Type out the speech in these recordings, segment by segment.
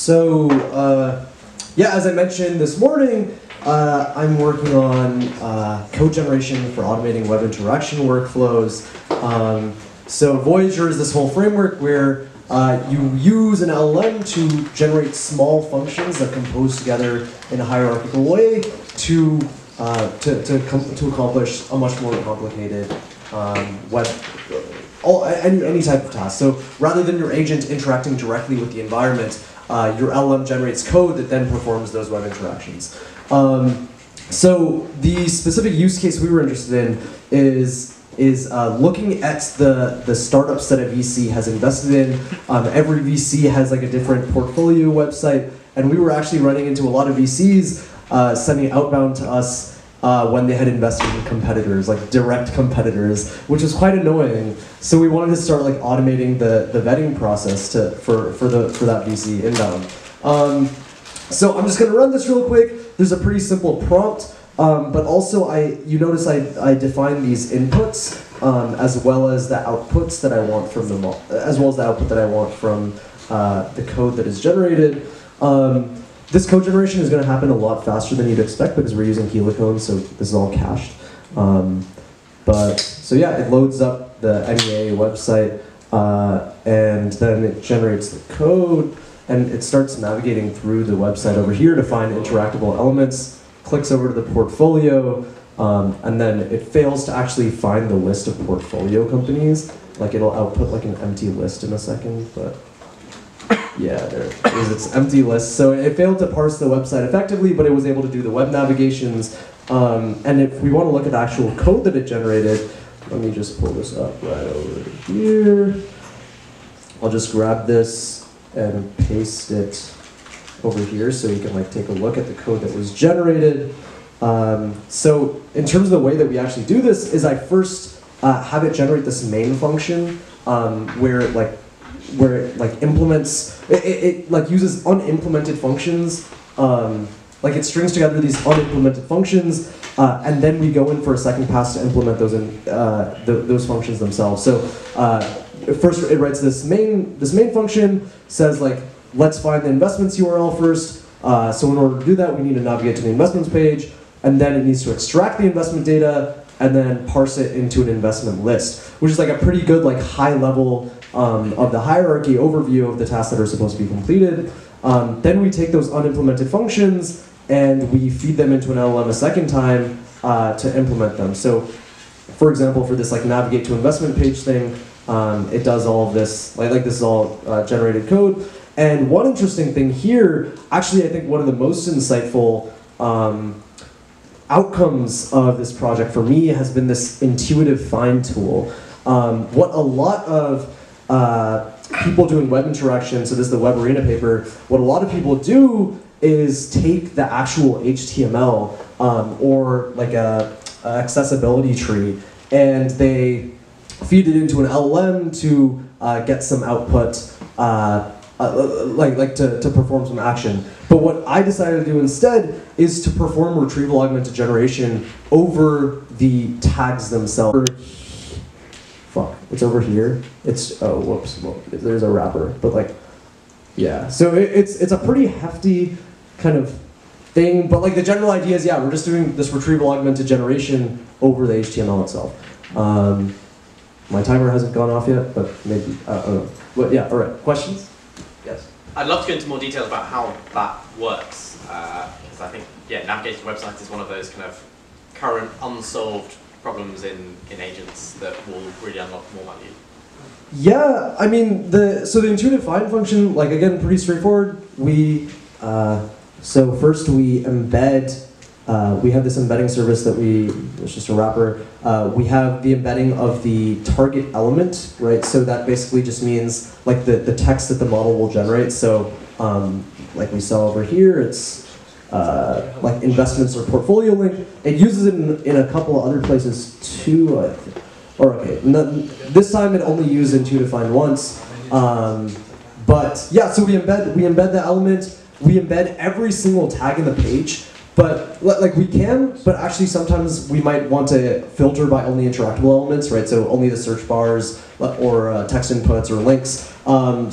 Yeah, as I mentioned this morning, I'm working on code generation for automating web interaction workflows. So Voyager is this whole framework where you use an LLM to generate small functions that compose together in a hierarchical way to accomplish a much more complicated web, any type of task. So rather than your agent interacting directly with the environment, your LLM generates code that then performs those web interactions. So the specific use case we were interested in is looking at the startups that a VC has invested in. Every VC has like a different portfolio website, and we were actually running into a lot of VCs sending outbound to us when they had invested in competitors, like direct competitors, which was quite annoying. So we wanted to start like automating the vetting process for that VC inbound. So I'm just going to run this real quick. There's a pretty simple prompt, but also you notice I define these inputs as well as the outputs that I want from the as well as the output that I want from the code that is generated. This code generation is going to happen a lot faster than you'd expect because we're using Helicone, so this is all cached. So yeah, it loads up the NEA website, and then it generates the code, and it starts navigating through the website over here to find interactable elements, clicks over to the portfolio, and then it fails to actually find the list of portfolio companies. Like it'll output like an empty list in a second, but yeah, there it is, it's empty list. So it failed to parse the website effectively, but it was able to do the web navigations. And if we want to look at the actual code that it generated, let me just pull this up right over here. I'll just grab this and paste it over here so you can like take a look at the code that was generated. So in terms of the way that we actually do this is I first have it generate this main function where it implements, it like uses unimplemented functions, like it strings together these unimplemented functions, and then we go in for a second pass to implement those those functions themselves. So first it writes this main function, says like, let's find the investments URL first. So in order to do that, we need to navigate to the investments page, and then it needs to extract the investment data and then parse it into an investment list, which is like a pretty good like high level of the hierarchy overview of the tasks that are supposed to be completed. Then we take those unimplemented functions and we feed them into an LLM a second time to implement them. So for example, for this like navigate to investment page thing, it does all of this, like this is all generated code. And one interesting thing here, actually I think one of the most insightful outcomes of this project for me has been this intuitive find tool. What a lot of people doing web interaction, so this is the Web Arena paper, what a lot of people do is take the actual HTML or like a accessibility tree and they feed it into an LLM to get some output, to perform some action. But what I decided to do instead is to perform retrieval augmented generation over the tags themselves. Fuck, it's over here. It's, oh, whoops, well, there's a wrapper, but like, yeah. So it's a pretty hefty kind of thing, but like the general idea is, yeah, we're just doing this retrieval augmented generation over the HTML itself. My timer hasn't gone off yet, but maybe, I don't know. But yeah, all right, questions? Yes. I'd love to go into more details about how that works, because I think, yeah, navigating websites is one of those kind of current unsolved problems in agents that will really unlock more value. Yeah, I mean, so the intuitive find function, like again, pretty straightforward. So first we embed, we have this embedding service that it's just a wrapper. We have the embedding of the target element, right? So that basically just means like the text that the model will generate. So like we saw over here, it's like investments or portfolio link. It uses it in a couple of other places too, I think. Or okay, this time it only used intuitive find once. But yeah, so we embed the element. We embed every single tag in the page. But like we can, but actually sometimes we might want to filter by only interactable elements, right? So only the search bars or text inputs or links.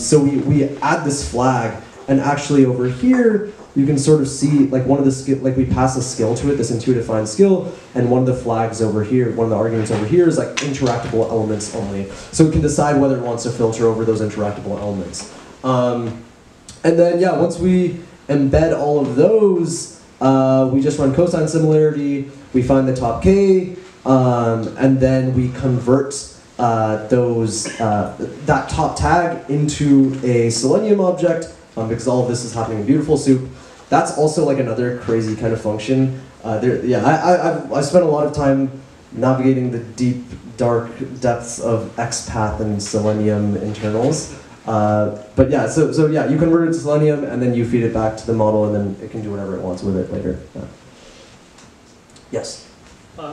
So we add this flag, And actually over here, you can sort of see like one of the skill, like we pass a skill to it, this intuitive find skill, and one of the flags over here, one of the arguments over here is like interactable elements only. So it can decide whether it wants to filter over those interactable elements. And then yeah, once we embed all of those, we just run cosine similarity, we find the top k, and then we convert that top tag into a Selenium object, because all of this is happening in Beautiful Soup. That's also like another crazy kind of function. I've spent a lot of time navigating the deep, dark depths of XPath and Selenium internals. But yeah, so yeah, you convert it to Selenium and then you feed it back to the model and then it can do whatever it wants with it later. Yeah. Yes?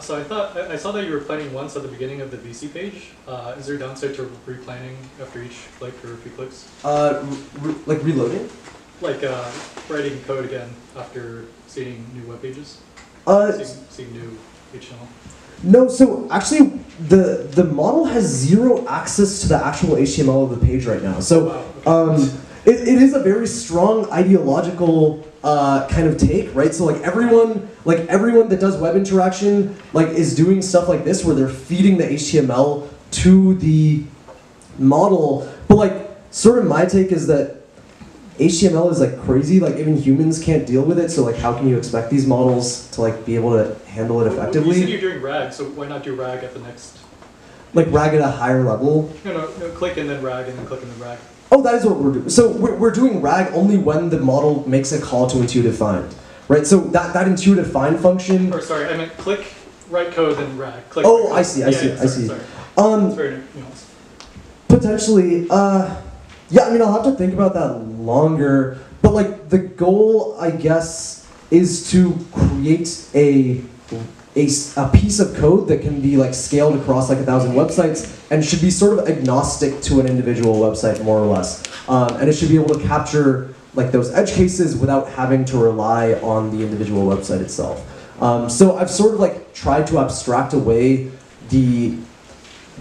So I saw that you were planning once at the beginning of the VC page. Is there a downside to replanning after each click or a few clicks? Like reloading? Like writing code again after seeing new web pages? Seeing new HTML? No, so actually the model has zero access to the actual HTML of the page right now. So it is a very strong ideological kind of take, right? So like everyone that does web interaction is doing stuff like this where they're feeding the HTML to the model. But sort of my take is that HTML is crazy, even humans can't deal with it, so how can you expect these models to be able to handle it effectively? You said you're doing RAG, so why not do RAG at the next? RAG at a higher level? No, click and then RAG and then click and then RAG. Oh, that is what we're doing. So we're doing RAG only when the model makes a call to intuitive find, right? So that intuitive find function. Or sorry, I meant click, write code, then RAG. Click, oh, RAG. I see. Sorry. It's very nuanced. Potentially, yeah. I mean, I'll have to think about that longer. But the goal, I guess, is to create a piece of code that can be scaled across 1,000 websites and should be sort of agnostic to an individual website, more or less. And it should be able to capture those edge cases without having to rely on the individual website itself. So I've sort of tried to abstract away the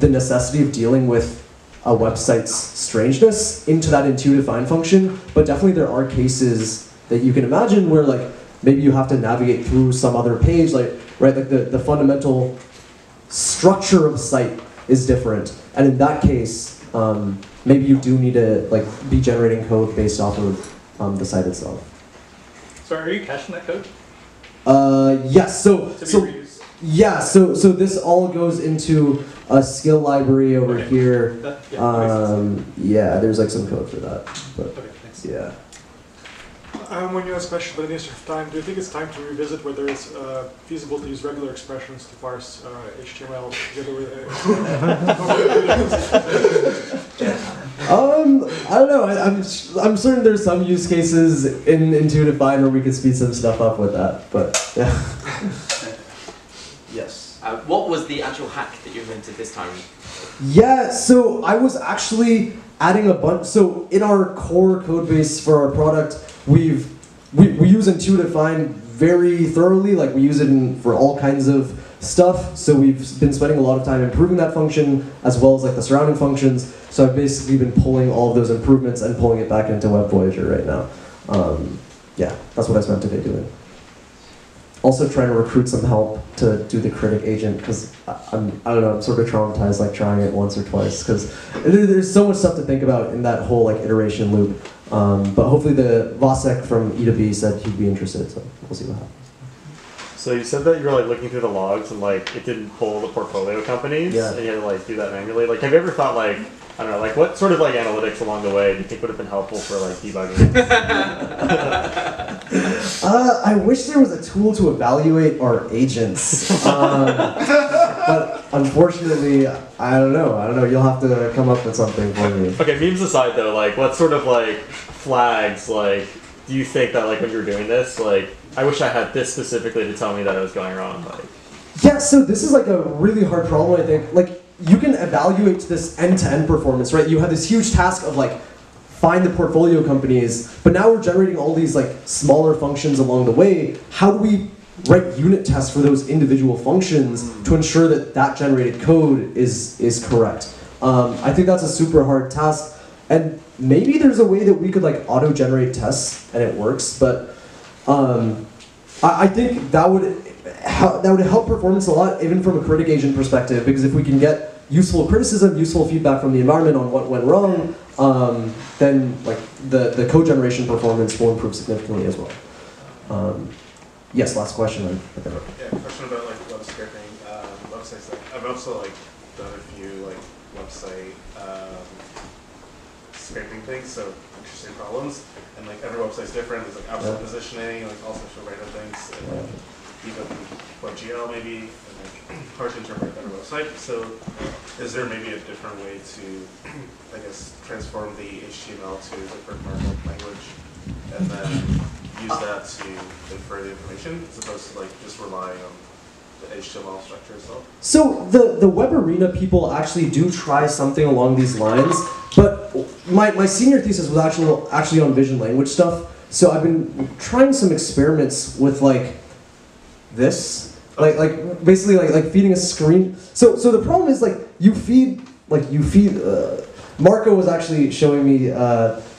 necessity of dealing with a website's strangeness into that intuitive find function, but definitely there are cases that you can imagine where maybe you have to navigate through some other page, the fundamental structure of a site is different, and in that case, maybe you do need to be generating code based off of the site itself. So are you caching that code? Yes. So this all goes into a skill library over here. Yeah, there's some code for that. But okay, thanks. Yeah. When you ask question lineage of time, do you think it's time to revisit whether it's feasible to use regular expressions to parse HTML together with I don't know. I'm certain there's some use cases in intuitive find where we could speed some stuff up with that, but yeah. Yes. What was the actual hack that you invented this time? Yeah, so I was actually adding a bunch. So in our core code base for our product, we use intuitive find very thoroughly. We use it for all kinds of stuff. So we've been spending a lot of time improving that function as well as the surrounding functions. So I've basically been pulling all of those improvements and pulling it back into WebVoyager right now. Yeah, that's what I spent today doing. Also trying to recruit some help to do the critic agent because I don't know, I'm sort of traumatized trying it once or twice because there's so much stuff to think about in that whole iteration loop. But hopefully the Vasek from E2B said he'd be interested, so we'll see what happens. So you said that you were looking through the logs and it didn't pull the portfolio companies, yeah. And you had to do that manually. Have you ever thought I don't know, what sort of analytics along the way do you think would have been helpful for debugging? I wish there was a tool to evaluate our agents, but unfortunately, I don't know. You'll have to come up with something for me. Okay, memes aside though, what sort of flags do you think that when you're doing this, I wish I had this specifically to tell me that I was going wrong? Yeah, so this is a really hard problem, I think. You can evaluate this end-to-end performance, right? You have this huge task of find the portfolio companies, but now we're generating all these smaller functions along the way. How do we write unit tests for those individual functions to ensure that that generated code is correct? I think that's a super hard task. And maybe there's a way that we could like auto-generate tests and it works, but I think that would help performance a lot, even from a critic agent perspective, because if we can get useful criticism, useful feedback from the environment on what went wrong, then like the code generation performance will improve significantly as well. Yes, last question. Yeah, question about like web scraping websites. Like I've also like done a few like website scraping things, so interesting problems. And like every website's different. There's like absolute positioning, like all sorts of random things, and like even WebGL maybe, and like hard to interpret better website. So is there maybe a different way to, I guess, transform the HTML to different markup language, and then use that to infer the information, as opposed to like just relying on the HTML structure itself? So the Web Arena people actually do try something along these lines, but my senior thesis was actually on vision language stuff. So I've been trying some experiments with like this, like basically like feeding a screen. So the problem is like you feed. Marco was actually showing me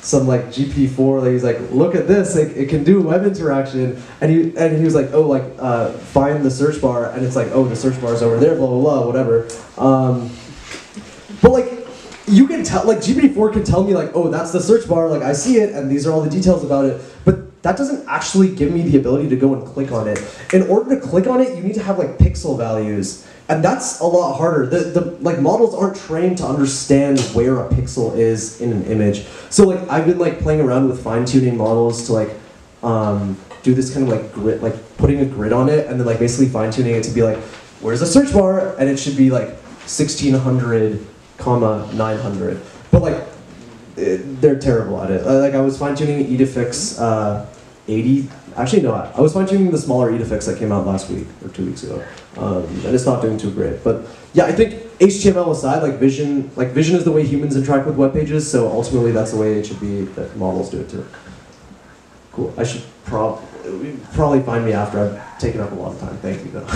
some like GP4. Like he's like, look at this, it can do web interaction, and he was like, oh, like find the search bar, and it's like, oh, the search bar is over there, blah blah blah, whatever. But like you can tell, like GPT-4 can tell me like, oh, that's the search bar, like I see it, and these are all the details about it, but that doesn't actually give me the ability to go and click on it. In order to click on it, you need to have like pixel values. And that's a lot harder. The like models aren't trained to understand where a pixel is in an image. So like I've been like playing around with fine-tuning models to like do this kind of like grid, like putting a grid on it, and then like basically fine-tuning it to be like, where's the search bar? And it should be like 1600, 900. But like they're terrible at it. Like I was fine-tuning edifix 80. Actually, no, I was fine-tuning the smaller edifix that came out last week or 2 weeks ago, and it's not doing too great. But yeah, I think HTML aside, like vision is the way humans interact with web pages. So ultimately, that's the way it should be that models do it too. Cool. I should probably find me after I've taken up a lot of time. Thank you though.